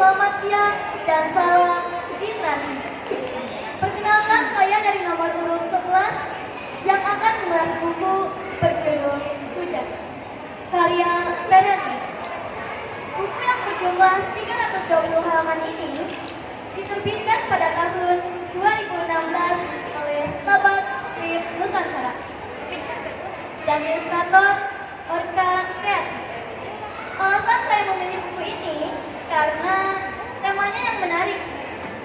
selamat siang dan salam literasi. Perkenalkan, saya dari nomor urut 11 yang akan mengulas buku berjudul Hujan, karya Berani. Buku yang berjumlah 320 halaman ini diterbitkan pada tahun 2016 oleh Sabak Print Nusantara dan ilustrator Orka Kreatif. Alasan saya memilih buku ini karena temanya yang menarik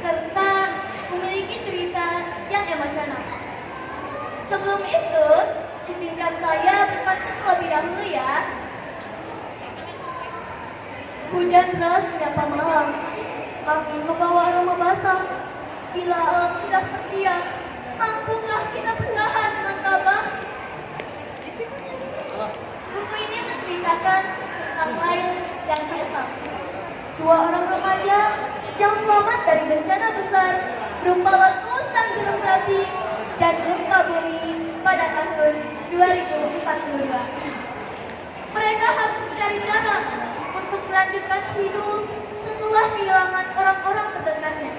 serta memiliki cerita yang emosional. Sebelum itu, izinkan saya berkata terlebih dahulu ya. Hujan deras menyapa malam. Angin membawa aroma basah. Bila alam sudah terdiam, mampukah kita bertahan dengan tabah? Buku ini menceritakan tentang Lail dan Esok, dua orang remaja yang selamat dari bencana besar berupa letusan gunung berapi dan gempa bumi pada tahun 2042. Mereka harus mencari cara untuk melanjutkan hidup setelah kehilangan orang-orang terdekatnya.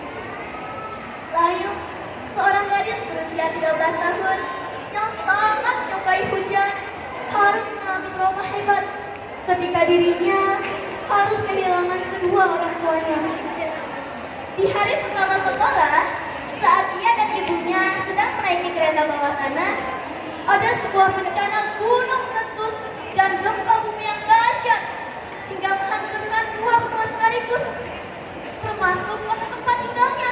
Lail, seorang gadis berusia 13 tahun yang sangat menyukai hujan, harus mengalami trauma hebat ketika dirinya harus kehilangan kedua orang tuanya. Di hari pertama sekolah, saat ia dan ibunya sedang menaiki kereta bawah tanah, ada sebuah bencana gunung meletus dan gempa bumi yang dahsyat hingga menghancurkan dua benua sekaligus, termasuk kota tempat tinggalnya.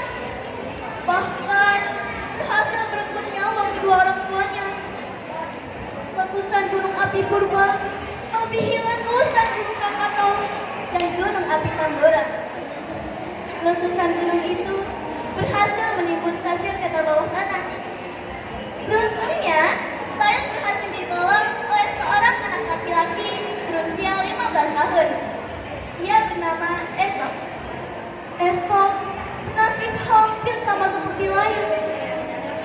Bahkan berhasil merenggut nyawa kedua orang tuanya. Letusan gunung api Purba melebihi letusan gunung Krakatau dan gunung api Tambora. Letusan gunung itu berhasil menimbun stasiun kereta bawah tanah. Beruntungnya, Lail berhasil ditolong oleh seorang anak laki-laki berusia 15 tahun. Ia bernama Esok. Esok nasib hampir sama seperti Lail.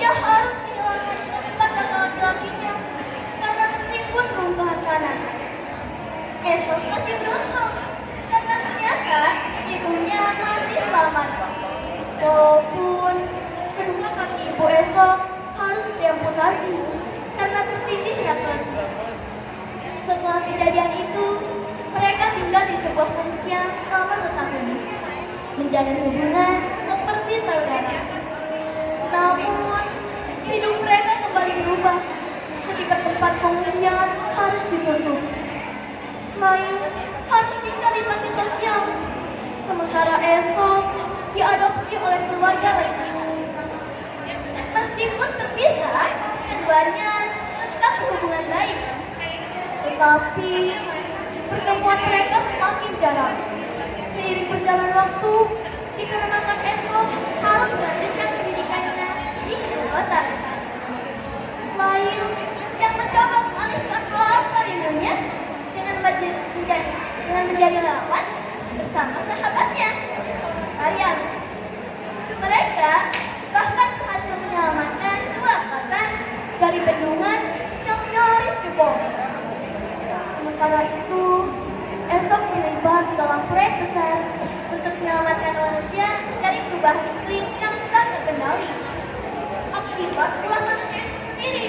Dia harus kehilangan keempat kakak laki-lakinya karena tertimbun runtuhan tanah. Esok masih beruntung karena ternyata ibunya masih selamat. Walaupun kedua kaki ibu Esok harus diamputasi karena tertindih rata. Setelah kejadian itu, mereka tinggal di sebuah pengungsian selama setahun, menjalin hubungan seperti saudara. Namun, hidup mereka kembali berubah ketika tempat pengungsian harus ditutup. Lain harus tinggal di panti sosial, sementara Esok diadopsi oleh keluarga lainnya. Meskipun terpisah, keduanya tetap hubungan baik. Tetapi pertemuan mereka semakin jarang. Seiring berjalan waktu, dikarenakan Esok harus melanjutkan pendidikannya di ibu kota. Lain yang mencoba mengalihkan rasa rindunya dengan menjadi lawan bersama sahabatnya, Aryan. Mereka bahkan berhasil menyelamatkan dua angkatan dari bendungan yang nyaris jebol. Sementara itu, Esok terlibat dalam proyek besar untuk menyelamatkan manusia dari perubahan iklim yang tak terkendali akibat ulah manusia itu sendiri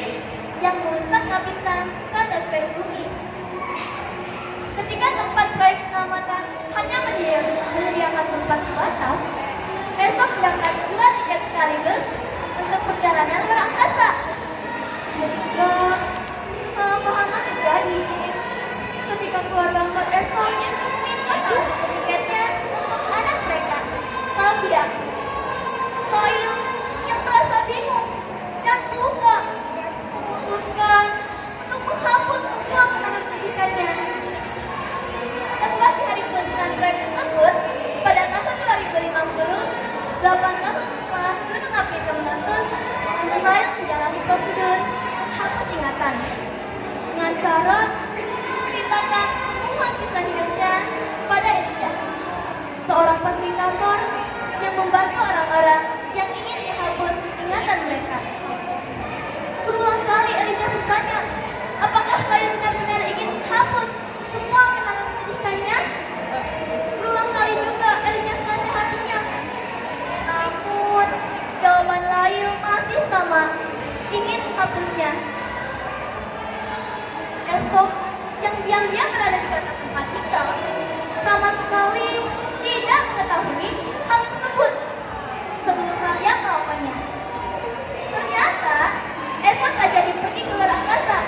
yang merusak lapisan stratosfer bumi. Ketika tempat proyek penyelamatan hanya menyediakan tempat terbatas, Esok mendapat 2 tiket sekaligus untuk perjalanan berangkasa. Jika kesalahpahaman terjadi ketika keluarga empat Esok minta salah satu tiketnya untuk anak mereka, Fabia. Lail yang merasa bingung dan terluka memutuskan untuk menghapus semua kenangan yang diam-diam berada di kota tempat tinggal sama sekali tidak mengetahui hal tersebut sebelum Maria melakukannya. Ternyata esok Raja pergi ke luar angkasa.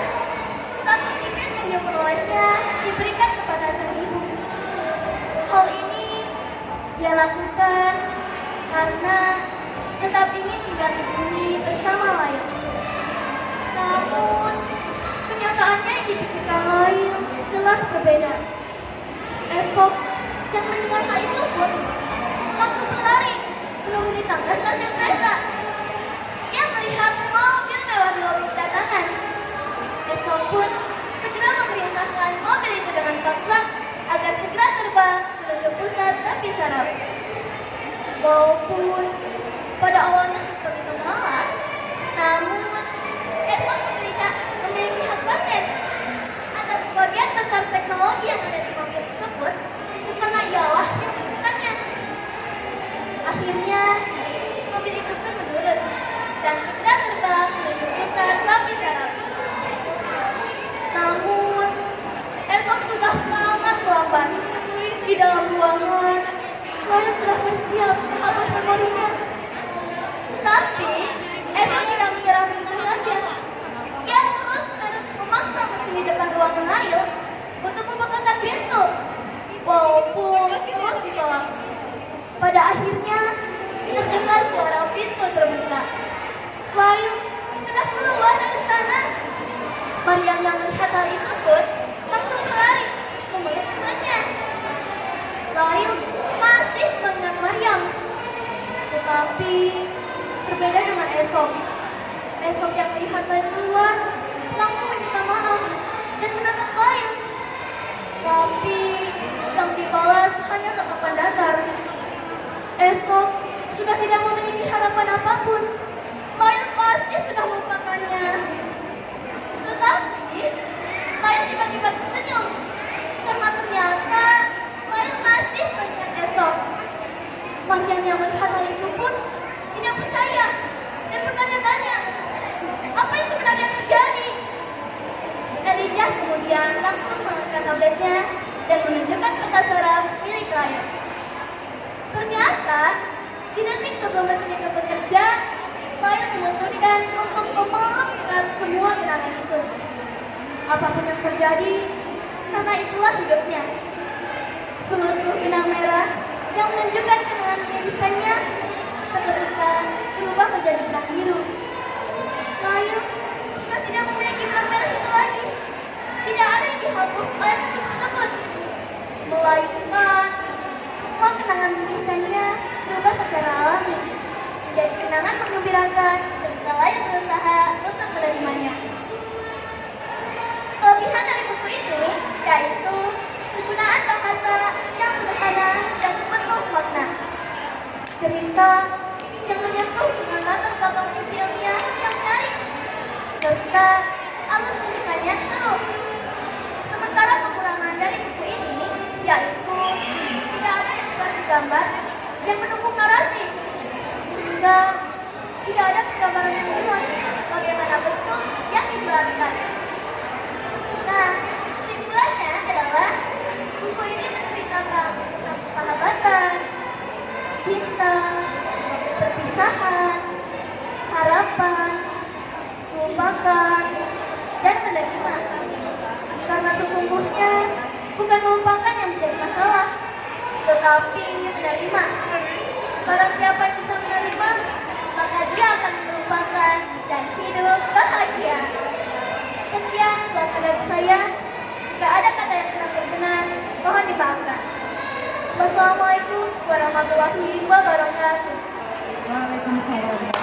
Satu tiket yang dia perolehnya diberikan kepada sang ibu. Hal ini dia lakukan karena tetap ingin tinggal di bumi bersama Lail. Namun kenyataannya yang dipikirkan Lail jelas berbeda. Esok yang mendengar hal itu pun langsung berlari menemui tangga stasiun kereta. Ia melihat mobil mewah di lobi kedatangan. Esok pun segera memerintahkan mobil itu dengan paksa agar segera terbang menuju pusat tapi saraf. Walaupun pada awalnya sistem itu menolak, namun Esok memiliki hak paten atas sebagian besar teknologi yang ada di mobil tersebut karena ialah yang menemukannya. Akhirnya mobil itu pun menurun dan segera terbang menuju pusat tapi saraf. Namun Esok sudah sangat terlambat. Di dalam ruangan Lail sudah bersiap menghapus memorinya. Tetapi Esok tidak menyerah begitu saja. Ia terus memaksa mesin di depan ruangan Lail untuk membukakan pintu, walaupun terus ditolak. Pada akhirnya terdengar suara pintu terbuka. Lail sudah keluar dari sana. Maryam yang melihat hal itu pun langsung berlari memeluk temannya. Lail masih mengenal Maryam, tetapi berbeda dengan Esok. Esok yang melihat Lail keluar langsung meminta maaf dan menatap Lail, tapi yang dibalas hanya tatapan datar. Esok sudah tidak memiliki harapan apapun. Lail pasti sudah melupakannya. Tetapi Lail tiba-tiba tersenyum karena ternyata Lail masih mengingat Esok. Maryam yang melihat hal itu pun tidak percaya dan bertanya-tanya, apa yang sebenarnya terjadi? Elijah kemudian langsung mengangkat tabletnya dan menunjukkan peta saraf milik Lail. Ternyata di detik sebelum mesin itu bekerja, Lail memutuskan untuk memelukkan semua kenangan itu. Apapun yang terjadi, karena itulah hidupnya. Seluruh benang merah yang menunjukkan kenangan pendidikannya seketika berubah menjadi benang biru. Lail sudah tidak memiliki benang merah itu lagi. Tidak ada yang dihapus oleh mesin tersebut, melainkan semua kenangan pendidikannya berubah secara alami menjadi kenangan menggembirakan ketika Lail berusaha untuk menerimanya. Kelebihan dari buku ini yaitu penggunaan bahasa yang sederhana dan penuh makna. Cerita yang menyentuh dengan latar belakang visi ilmiah yang menarik, serta alur ceritanya seru. Sementara kekurangan dari buku ini yaitu tidak ada ilustrasi gambar yang mendukung narasi, sehingga tidak ada gambaran yang jelas bagaimana bentuk yang dijelaskan. Nah, kesimpulannya adalah buku ini menceritakan tentang persahabatan, cinta, perpisahan, harapan, melupakan, dan menerima. Karena sesungguhnya bukan melupakan yang menjadi masalah, tetapi menerima. Barang siapa yang bisa menerima, maka dia akan melupakan dan hidup bahagia. Sekian ulasan dari saya. Jika ada kata yang kurang berkenan, mohon dimaafkan. Wassalamualaikum warahmatullahi wabarakatuh. Waalaikumsalam.